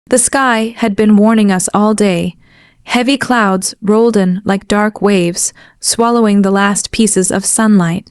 The sky had been warning us all day. Heavy clouds rolled in like dark waves, swallowing the last pieces of sunlight.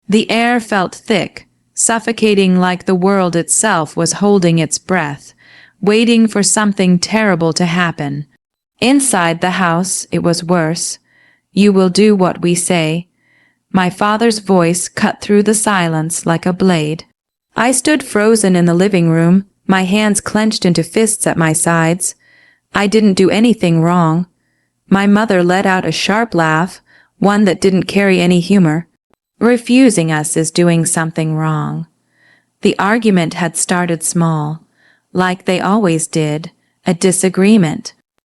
The air felt thick, suffocating, like the world itself was holding its breath, waiting for something terrible to happen. Inside the house, it was worse. "You will do what we say." My father's voice cut through the silence like a blade. I stood frozen in the living room, my hands clenched into fists at my sides. I didn't do anything wrong. My mother let out a sharp laugh, one that didn't carry any humor. Refusing us is doing something wrong. The argument had started small, like they always did, a disagreement,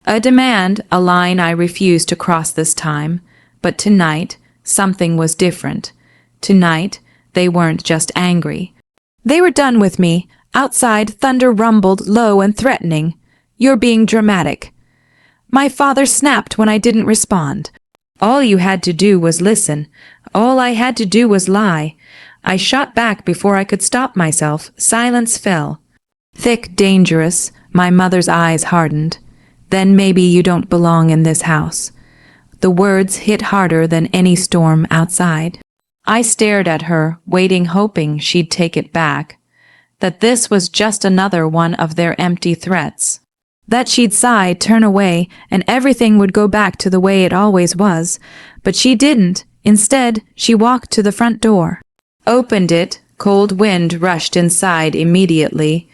a demand, a line I refused to cross this time. But tonight, something was different. Tonight, they weren't just angry. They were done with me. Outside, thunder rumbled low and threatening. "You're being dramatic." My father snapped when I didn't respond. "All you had to do was listen. All I had to do was lie." I shot back before I could stop myself. Silence fell. "Thick, dangerous." My mother's eyes hardened. "Then maybe you don't belong in this house." The words hit harder than any storm outside. I stared at her, waiting, hoping she'd take it back. That this was just another one of their empty threats. That she'd sigh, turn away, and everything would go back to the way it always was. But she didn't. Instead, she walked to the front door. Opened it. Cold wind rushed inside immediately,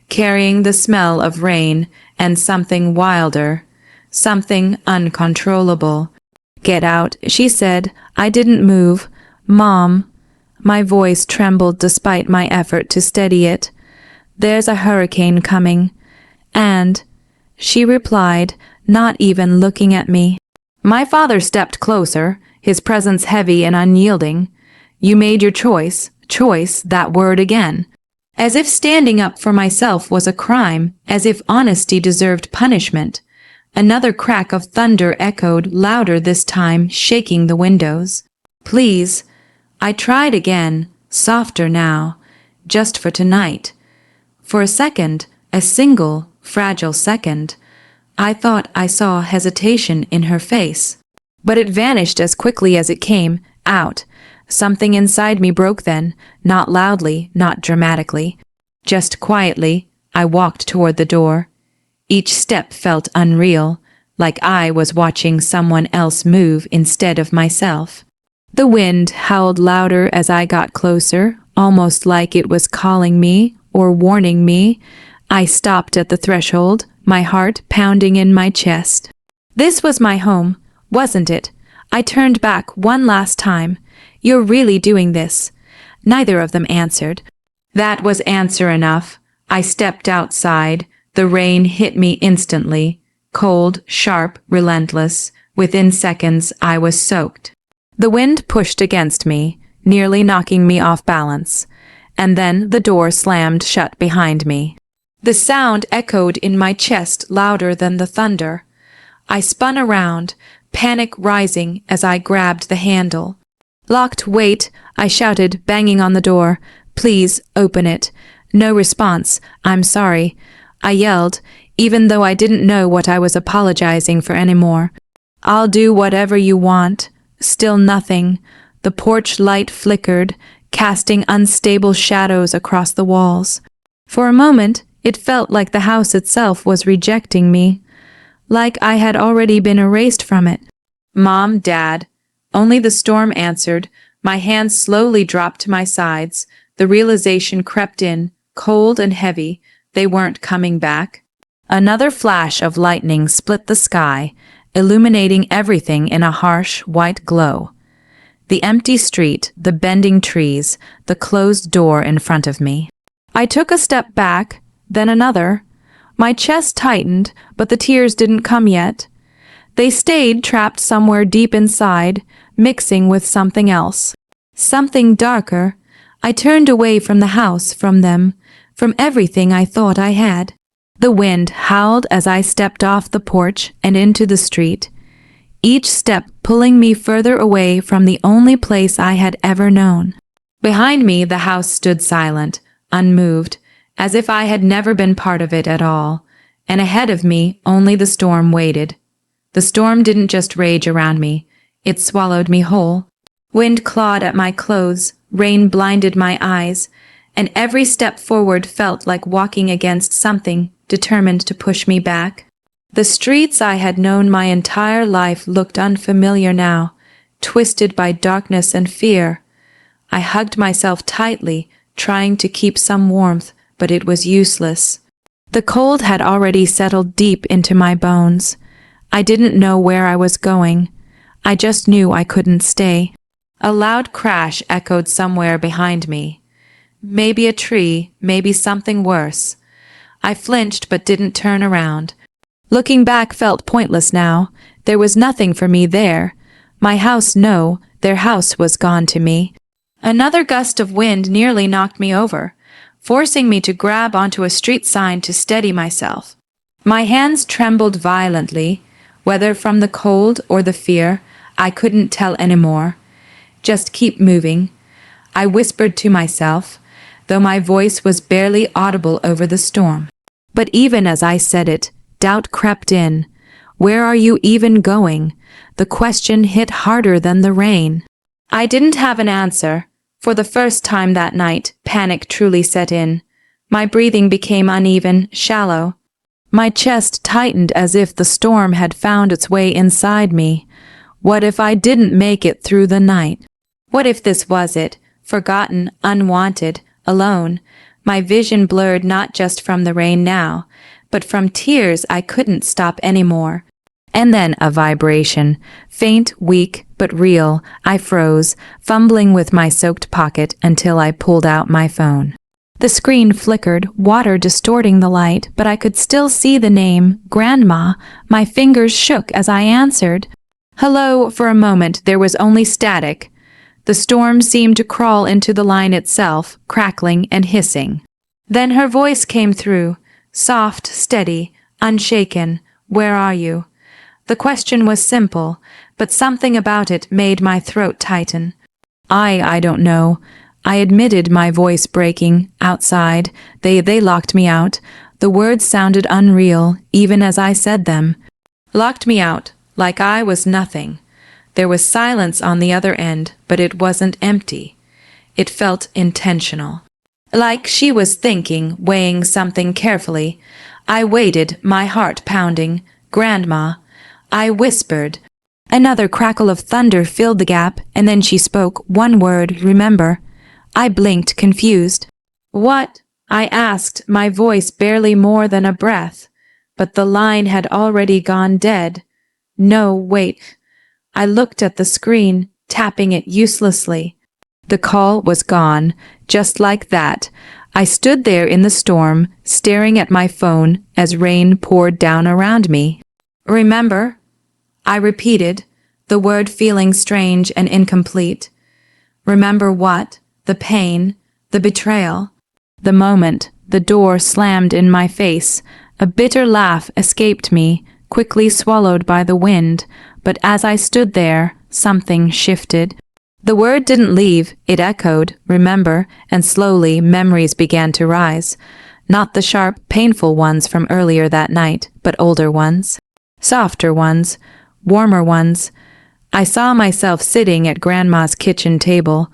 carrying the smell of rain and something wilder, something uncontrollable. "Get out," she said. I didn't move. "Mom." My voice trembled despite my effort to steady it. "There's a hurricane coming." "And?" she replied, not even looking at me. My father stepped closer, his presence heavy and unyielding. "You made your choice." Choice, that word again. As if standing up for myself was a crime, as if honesty deserved punishment. Another crack of thunder echoed louder this time, shaking the windows. "Please." I tried again, softer now, "just for tonight." For a second, a single, fragile second, I thought I saw hesitation in her face. But it vanished as quickly as it came, out. Something inside me broke then, not loudly, not dramatically. Just quietly, I walked toward the door. Each step felt unreal, like I was watching someone else move instead of myself. The wind howled louder as I got closer, almost like it was calling me or warning me. I stopped at the threshold, my heart pounding in my chest. This was my home, wasn't it? I turned back one last time. "You're really doing this?" Neither of them answered. That was answer enough. I stepped outside. The rain hit me instantly. Cold, sharp, relentless. Within seconds, I was soaked. The wind pushed against me, nearly knocking me off balance. And then the door slammed shut behind me. The sound echoed in my chest louder than the thunder. I spun around, panic rising as I grabbed the handle. "Locked, wait," I shouted, banging on the door. "Please, open it." No response. "I'm sorry," I yelled, even though I didn't know what I was apologizing for anymore. "I'll do whatever you want." Still nothing. The porch light flickered, casting unstable shadows across the walls. For a moment, it felt like the house itself was rejecting me, like I had already been erased from it. "Mom, Dad." Only the storm answered. My hands slowly dropped to my sides. The realization crept in, cold and heavy. They weren't coming back. Another flash of lightning split the sky, illuminating everything in a harsh, white glow. The empty street, the bending trees, the closed door in front of me. I took a step back, then another. My chest tightened, but the tears didn't come yet. They stayed trapped somewhere deep inside, mixing with something else. Something darker. I turned away from the house, from them, from everything I thought I had. The wind howled as I stepped off the porch and into the street, each step pulling me further away from the only place I had ever known. Behind me, the house stood silent, unmoved, as if I had never been part of it at all. and ahead of me only the storm waited. The storm didn't just rage around me, it swallowed me whole. Wind clawed at my clothes, rain blinded my eyes, and every step forward felt like walking against something determined to push me back. The streets I had known my entire life looked unfamiliar now, twisted by darkness and fear. I hugged myself tightly, trying to keep some warmth, but it was useless. The cold had already settled deep into my bones. I didn't know where I was going. I just knew I couldn't stay. A loud crash echoed somewhere behind me. Maybe a tree, maybe something worse. I flinched but didn't turn around. Looking back felt pointless now. There was nothing for me there. My house, no, their house was gone to me. Another gust of wind nearly knocked me over, forcing me to grab onto a street sign to steady myself. My hands trembled violently, whether from the cold or the fear, I couldn't tell anymore. Just keep moving, I whispered to myself, though my voice was barely audible over the storm. But even as I said it, doubt crept in. Where are you even going? The question hit harder than the rain. I didn't have an answer. For the first time that night, panic truly set in. My breathing became uneven, shallow. My chest tightened as if the storm had found its way inside me. What if I didn't make it through the night? What if this was it? Forgotten, unwanted, alone. My vision blurred not just from the rain now, but from tears I couldn't stop anymore. And then a vibration, faint, weak, but real. I froze, fumbling with my soaked pocket until I pulled out my phone. The screen flickered, water distorting the light, but I could still see the name, Grandma. My fingers shook as I answered. Hello. For a moment there was only static. The storm seemed to crawl into the line itself, crackling and hissing. Then her voice came through, soft, steady, unshaken. Where are you? The question was simple, but something about it made my throat tighten. I don't know. I admitted, my voice breaking. Outside. They locked me out. The words sounded unreal, even as I said them. Locked me out, like I was nothing. There was silence on the other end, but it wasn't empty. It felt intentional. Like she was thinking, weighing something carefully. I waited, my heart pounding. Grandma. I whispered. Another crackle of thunder filled the gap, and then she spoke, one word, remember. I blinked, confused. What? I asked, my voice barely more than a breath. But the line had already gone dead. No, wait. I looked at the screen, tapping it uselessly. The call was gone, just like that. I stood there in the storm, staring at my phone as rain poured down around me. Remember? I repeated, the word feeling strange and incomplete. Remember what? The pain, the betrayal. The moment the door slammed in my face, a bitter laugh escaped me, quickly swallowed by the wind, but as I stood there, something shifted. The word didn't leave, it echoed, remember, and slowly memories began to rise. Not the sharp, painful ones from earlier that night, but older ones. Softer ones, warmer ones. I saw myself sitting at Grandma's kitchen table,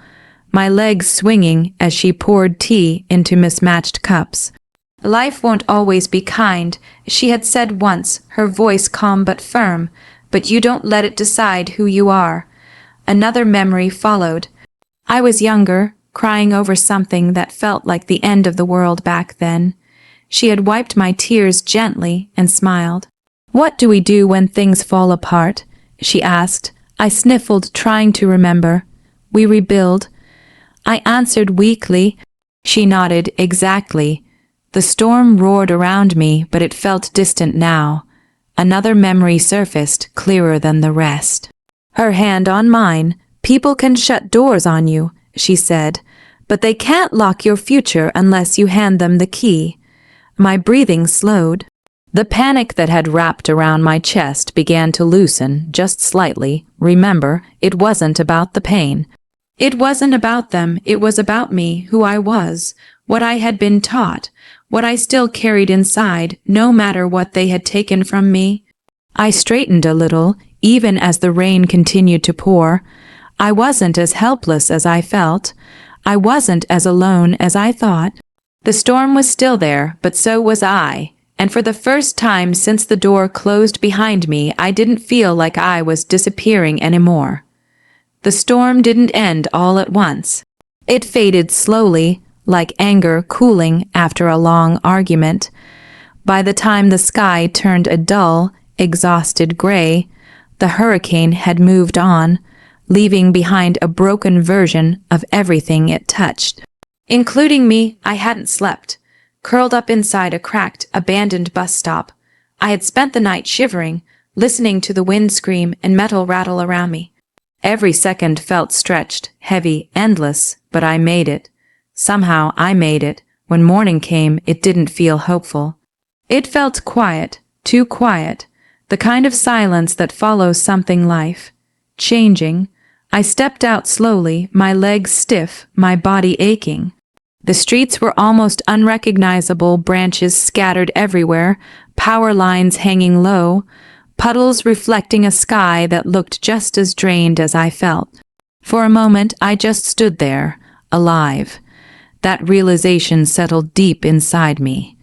my legs swinging as she poured tea into mismatched cups. Life won't always be kind, she had said once, her voice calm but firm, but you don't let it decide who you are. Another memory followed. I was younger, crying over something that felt like the end of the world back then. She had wiped my tears gently and smiled. What do we do when things fall apart? She asked. I sniffled, trying to remember. We rebuild. I answered weakly. She nodded, exactly. The storm roared around me, but it felt distant now. Another memory surfaced, clearer than the rest. Her hand on mine. People can shut doors on you, she said, but they can't lock your future unless you hand them the key. My breathing slowed. The panic that had wrapped around my chest began to loosen, just slightly. Remember, it wasn't about the pain. It wasn't about them, it was about me, who I was, what I had been taught, what I still carried inside, no matter what they had taken from me. I straightened a little, even as the rain continued to pour. I wasn't as helpless as I felt. I wasn't as alone as I thought. The storm was still there, but so was I, and for the first time since the door closed behind me, I didn't feel like I was disappearing anymore. The storm didn't end all at once. It faded slowly, like anger cooling after a long argument. By the time the sky turned a dull, exhausted gray, the hurricane had moved on, leaving behind a broken version of everything it touched. Including me, I hadn't slept, curled up inside a cracked, abandoned bus stop. I had spent the night shivering, listening to the wind scream and metal rattle around me. Every second felt stretched, heavy, endless, but I made it. Somehow I made it. When morning came, it didn't feel hopeful. It felt quiet, too quiet, the kind of silence that follows something life. Changing, I stepped out slowly, my legs stiff, my body aching. The streets were almost unrecognizable, branches scattered everywhere, power lines hanging low, puddles reflecting a sky that looked just as drained as I felt. For a moment, I just stood there, alive. That realization settled deep inside me,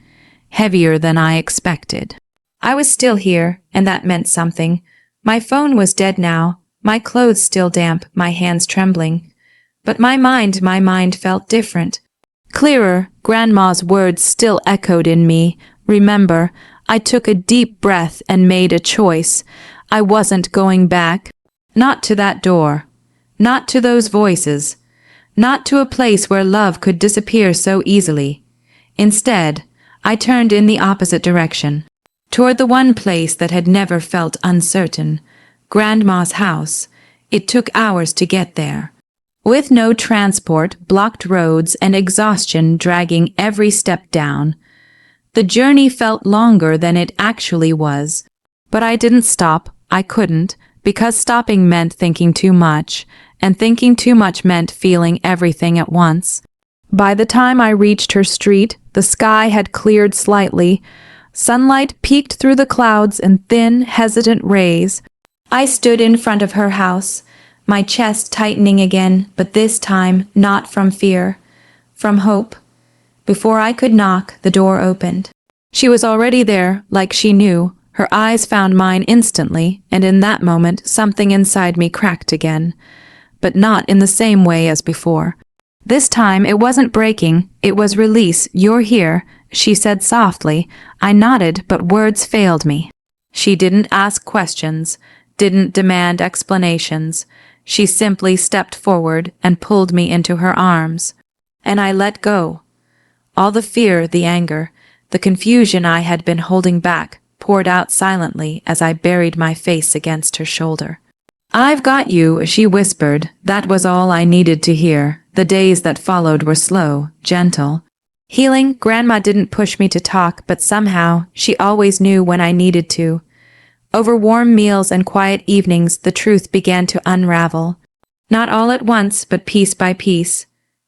heavier than I expected. I was still here, and that meant something. My phone was dead now, my clothes still damp, my hands trembling. But my mind felt different. Clearer, Grandma's words still echoed in me. Remember, I took a deep breath and made a choice. I wasn't going back. Not to that door. Not to those voices. Not to a place where love could disappear so easily. Instead, I turned in the opposite direction. Toward the one place that had never felt uncertain. Grandma's house. It took hours to get there. With no transport, blocked roads, and exhaustion dragging every step down. The journey felt longer than it actually was. But I didn't stop. I couldn't, because stopping meant thinking too much, and thinking too much meant feeling everything at once. By the time I reached her street, the sky had cleared slightly. Sunlight peeked through the clouds in thin, hesitant rays. I stood in front of her house, my chest tightening again, but this time not from fear, from hope. Before I could knock, the door opened. She was already there, like she knew. Her eyes found mine instantly, and in that moment something inside me cracked again. But not in the same way as before. This time it wasn't breaking, it was release. "You're here," she said softly. I nodded, but words failed me. She didn't ask questions, didn't demand explanations. She simply stepped forward and pulled me into her arms. And I let go. All the fear, the anger, the confusion I had been holding back poured out silently as I buried my face against her shoulder. "I've got you," she whispered. That was all I needed to hear. The days that followed were slow, gentle. Healing, Grandma didn't push me to talk, but somehow she always knew when I needed to. Over warm meals and quiet evenings, the truth began to unravel. Not all at once, but piece by piece.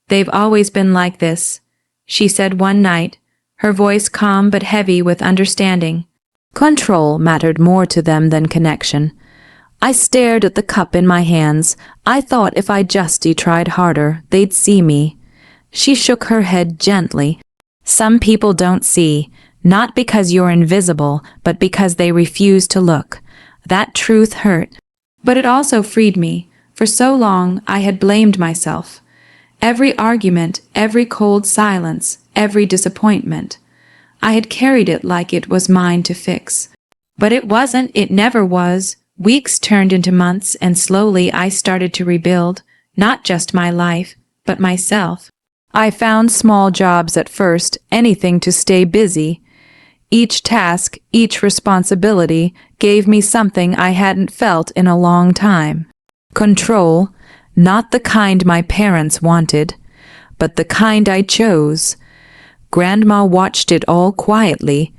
"They've always been like this," she said one night, her voice calm but heavy with understanding. Control mattered more to them than connection. I stared at the cup in my hands. I thought if I just tried harder, they'd see me. She shook her head gently. "Some people don't see. Not because you're invisible, but because they refuse to look." That truth hurt. But it also freed me. For so long, I had blamed myself. Every argument, every cold silence, every disappointment. I had carried it like it was mine to fix. But it wasn't, it never was. Weeks turned into months, and slowly I started to rebuild, not just my life, but myself. I found small jobs at first, anything to stay busy. Each task, each responsibility gave me something I hadn't felt in a long time. Control, not the kind my parents wanted, but the kind I chose. Grandma watched it all quietly,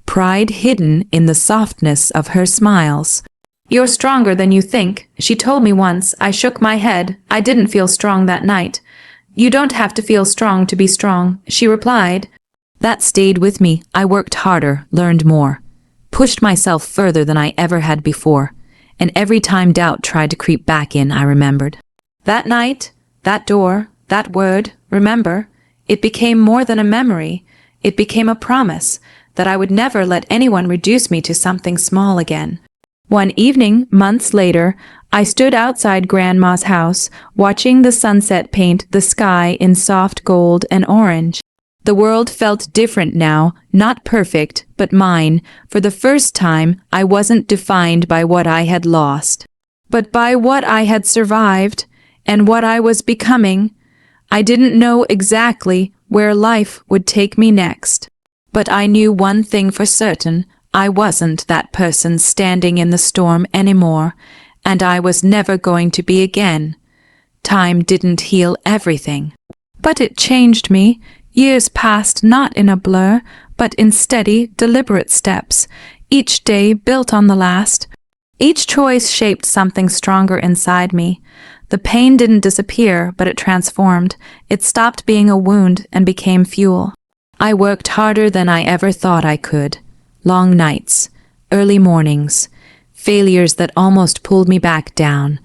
pride hidden in the softness of her smiles. "You're stronger than you think," she told me once. I shook my head. I didn't feel strong that night. "You don't have to feel strong to be strong," she replied. That stayed with me. I worked harder, learned more, pushed myself further than I ever had before, and every time doubt tried to creep back in, I remembered. That night, that door, that word, remember, it became more than a memory. It became a promise that I would never let anyone reduce me to something small again. One evening, months later, I stood outside Grandma's house, watching the sunset paint the sky in soft gold and orange. The world felt different now, not perfect, but mine. For the first time, I wasn't defined by what I had lost, but by what I had survived and what I was becoming. I didn't know exactly where life would take me next, but I knew one thing for certain. I wasn't that person standing in the storm anymore, and I was never going to be again. Time didn't heal everything, but it changed me. Years passed not in a blur, but in steady, deliberate steps, each day built on the last. Each choice shaped something stronger inside me. The pain didn't disappear, but it transformed. It stopped being a wound and became fuel. I worked harder than I ever thought I could. Long nights, early mornings, failures that almost pulled me back down,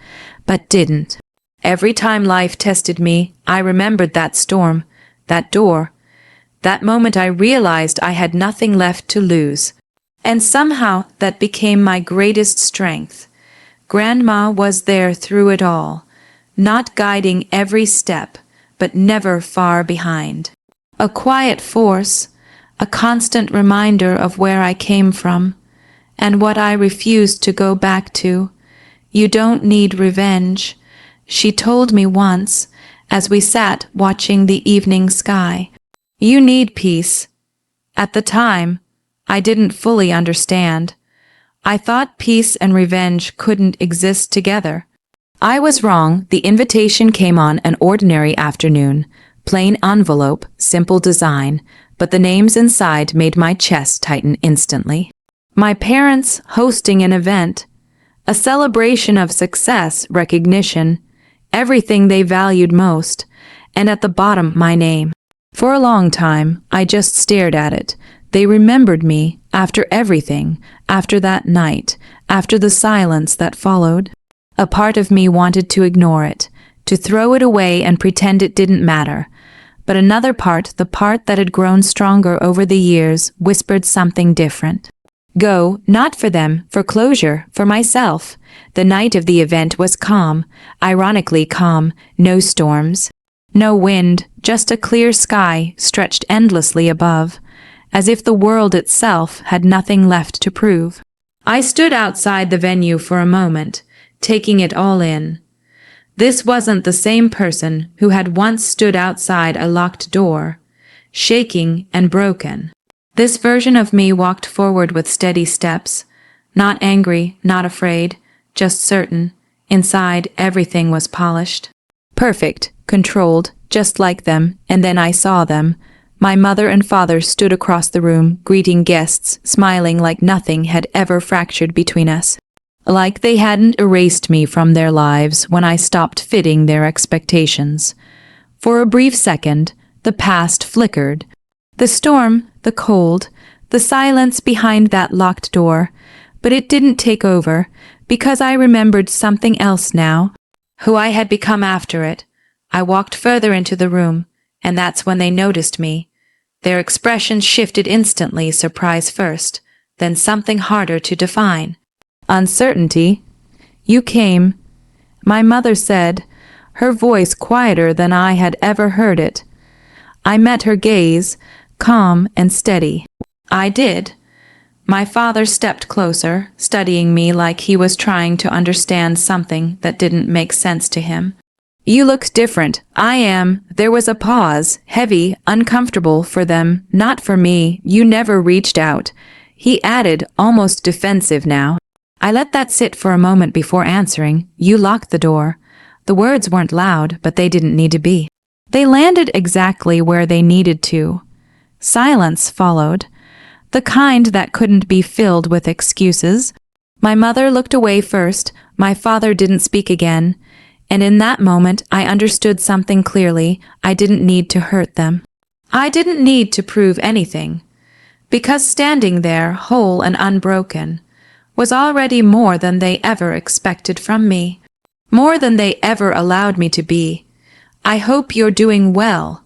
but didn't. Every time life tested me, I remembered that storm, that door, that moment I realized I had nothing left to lose. And somehow that became my greatest strength. Grandma was there through it all, not guiding every step, but never far behind. A quiet force, a constant reminder of where I came from, and what I refused to go back to. You don't need revenge, she told me once, as we sat watching the evening sky. You need peace. At the time, I didn't fully understand. I thought peace and revenge couldn't exist together. I was wrong. The invitation came on an ordinary afternoon. Plain envelope, simple design, but the names inside made my chest tighten instantly. My parents hosting an event, a celebration of success, recognition, everything they valued most, and at the bottom my name. For a long time, I just stared at it. They remembered me after everything, after that night, after the silence that followed. A part of me wanted to ignore it, to throw it away and pretend it didn't matter. But another part, the part that had grown stronger over the years, whispered something different. Go, not for them, for closure, for myself. The night of the event was calm, ironically calm, no storms, no wind, just a clear sky stretched endlessly above, as if the world itself had nothing left to prove. I stood outside the venue for a moment, taking it all in. This wasn't the same person who had once stood outside a locked door, shaking and broken. This version of me walked forward with steady steps, not angry, not afraid, just certain. Inside, everything was polished. Perfect, controlled, just like them, and then I saw them. My mother and father stood across the room, greeting guests, smiling like nothing had ever fractured between us. Like they hadn't erased me from their lives when I stopped fitting their expectations. For a brief second, the past flickered. The storm, the cold, the silence behind that locked door, but it didn't take over, because I remembered something else now, who I had become after it. I walked further into the room, and that's when they noticed me. Their expressions shifted instantly, surprise first, then something harder to define. Uncertainty. You came, my mother said, her voice quieter than I had ever heard it. I met her gaze, calm and steady. I did. My father stepped closer, studying me like he was trying to understand something that didn't make sense to him. You look different. I am. There was a pause, heavy, uncomfortable for them, not for me. You never reached out. He added, almost defensive now. I let that sit for a moment before answering. You locked the door. The words weren't loud, but they didn't need to be. They landed exactly where they needed to. Silence followed, the kind that couldn't be filled with excuses. My mother looked away first, my father didn't speak again, and in that moment I understood something clearly. I didn't need to hurt them. I didn't need to prove anything, because standing there, whole and unbroken, was already more than they ever expected from me, more than they ever allowed me to be. I hope you're doing well,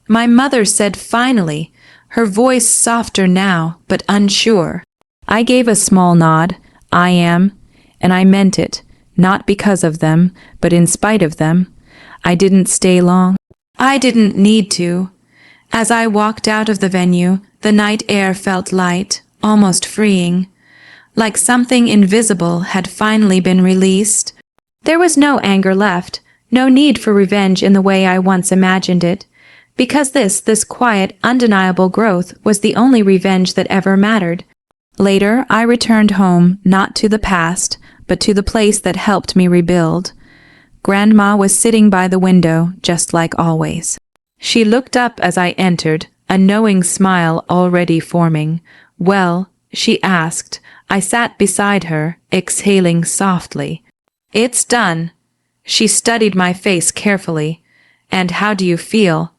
my mother said finally, her voice softer now, but unsure. I gave a small nod. I am, and I meant it, not because of them, but in spite of them. I didn't stay long. I didn't need to. As I walked out of the venue, the night air felt light, almost freeing, like something invisible had finally been released. There was no anger left, no need for revenge in the way I once imagined it, because this quiet, undeniable growth was the only revenge that ever mattered. Later, I returned home, not to the past, but to the place that helped me rebuild. Grandma was sitting by the window, just like always. She looked up as I entered, a knowing smile already forming. "Well?" she asked. I sat beside her, exhaling softly. "It's done." She studied my face carefully. "And how do you feel?"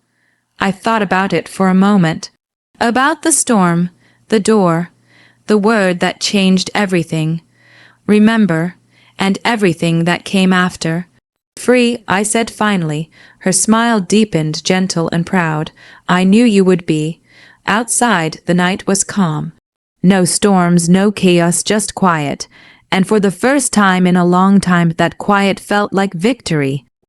I thought about it for a moment. About the storm, the door, the word that changed everything. Remember, and everything that came after. "Free," I said finally. Her smile deepened, gentle and proud. "I knew you would be." Outside, the night was calm. No storms, no chaos, just quiet. And for the first time in a long time, that quiet felt like victory.